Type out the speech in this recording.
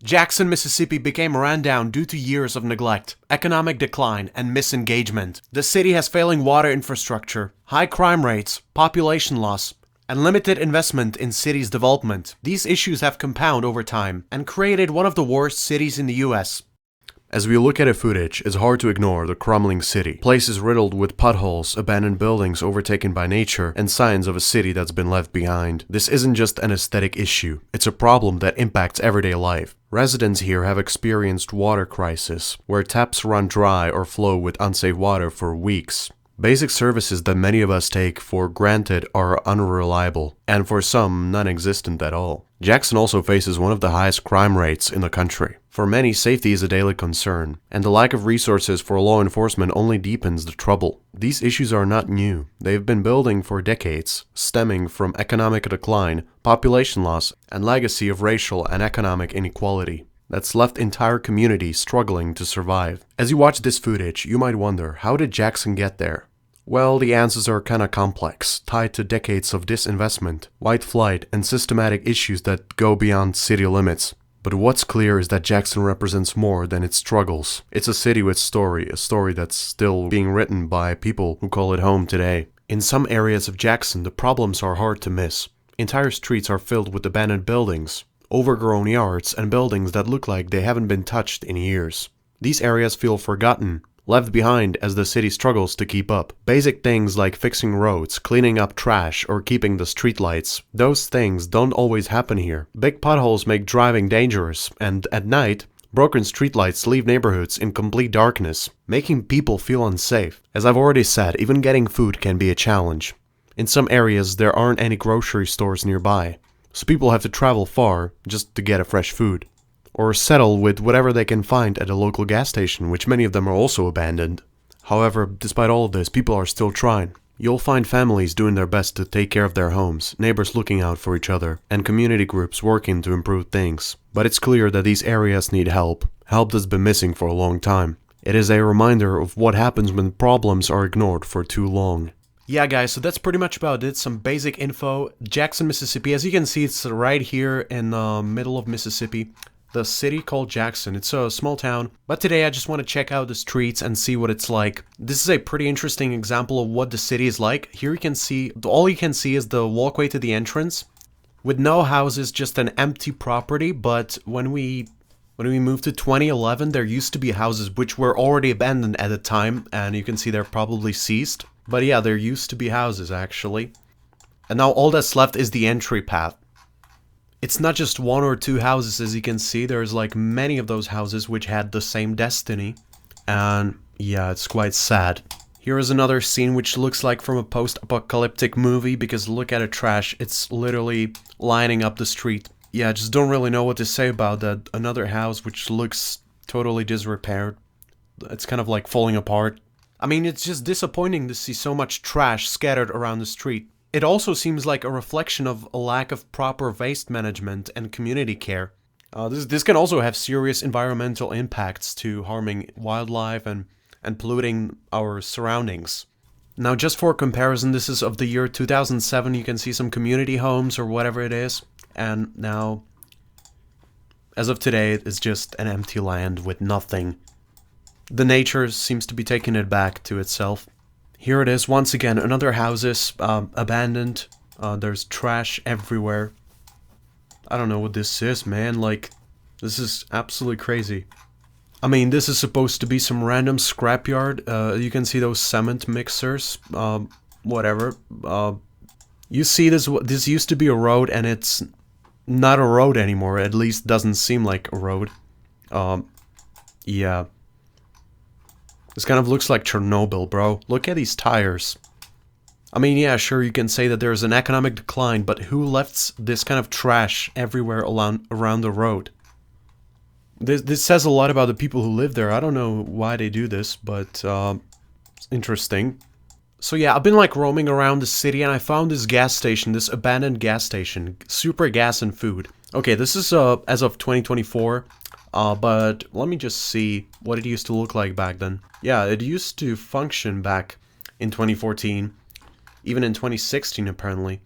Jackson, Mississippi became ran down due to years of neglect, economic decline, and misengagement. The city has failing water infrastructure, high crime rates, population loss, and limited investment in city's development. These issues have compounded over time and created one of the worst cities in the US. As we look at the footage, it's hard to ignore the crumbling city. Places riddled with potholes, abandoned buildings overtaken by nature, and signs of a city that's been left behind. This isn't just an aesthetic issue, it's a problem that impacts everyday life. Residents here have experienced water crisis, where taps run dry or flow with unsafe water for weeks. Basic services that many of us take for granted are unreliable, and for some, non-existent at all. Jackson also faces one of the highest crime rates in the country. For many, safety is a daily concern, and the lack of resources for law enforcement only deepens the trouble. These issues are not new. They've been building for decades, stemming from economic decline, population loss, and legacy of racial and economic inequality that's left entire communities struggling to survive. As you watch this footage, you might wonder, how did Jackson get there? Well, the answers are kinda complex, tied to decades of disinvestment, white flight, and systematic issues that go beyond city limits. But what's clear is that Jackson represents more than its struggles. It's a city with story, a story that's still being written by people who call it home today. In some areas of Jackson, the problems are hard to miss. Entire streets are filled with abandoned buildings, overgrown yards, and buildings that look like they haven't been touched in years. These areas feel forgotten, left behind as the city struggles to keep up. Basic things like fixing roads, cleaning up trash, or keeping the streetlights, those things don't always happen here. Big potholes make driving dangerous, and at night, broken streetlights leave neighborhoods in complete darkness, making people feel unsafe. As I've already said, even getting food can be a challenge. In some areas, there aren't any grocery stores nearby, so people have to travel far just to get a fresh food, or settle with whatever they can find at a local gas station, which many of them are also abandoned. However, despite all of this, people are still trying. You'll find families doing their best to take care of their homes, neighbors looking out for each other, and community groups working to improve things. But it's clear that these areas need help that's been missing for a long time. It is a reminder of what happens when problems are ignored for too long. Yeah guys, so that's pretty much about it, some basic info. Jackson, Mississippi, as you can see, it's right here in the middle of Mississippi. The city called Jackson. It's a small town, but today I just want to check out the streets and see what it's like. This is a pretty interesting example of what the city is like. Here you can see, all you can see is the walkway to the entrance, with no houses, just an empty property. But when we moved to 2011, there used to be houses which were already abandoned at the time, and you can see they're probably ceased. But yeah, there used to be houses actually. And now all that's left is the entry path. It's not just one or two houses, as you can see. There's like many of those houses which had the same destiny. And yeah, it's quite sad. Here is another scene which looks like from a post-apocalyptic movie, because look at the trash. It's literally lining up the street. Yeah, I just don't really know what to say about that. Another house which looks totally disrepaired. It's kind of like falling apart. I mean, it's just disappointing to see so much trash scattered around the street. It also seems like a reflection of a lack of proper waste management and community care. This can also have serious environmental impacts to harming wildlife and polluting our surroundings. Now, just for comparison, this is of the year 2007. You can see some community homes or whatever it is. And now, as of today, it's just an empty land with nothing. The nature seems to be taking it back to itself. Here it is, once again, another houses, abandoned. There's trash everywhere. I don't know what this is, man. Like, this is absolutely crazy. I mean, this is supposed to be some random scrapyard. You can see those cement mixers, whatever. You see this used to be a road, and it's not a road anymore. At least doesn't seem like a road. Yeah. This kind of looks like Chernobyl, bro. Look at these tires. I mean, yeah, sure, you can say that there's an economic decline, but who left this kind of trash everywhere around the road? This says a lot about the people who live there. I don't know why they do this, but it's interesting. So yeah, I've been like roaming around the city, and I found this gas station, this abandoned gas station, Super Gas and Food. Okay, this is as of 2024. But let me just see what it used to look like back then. Yeah, it used to function back in 2014, even in 2016 apparently.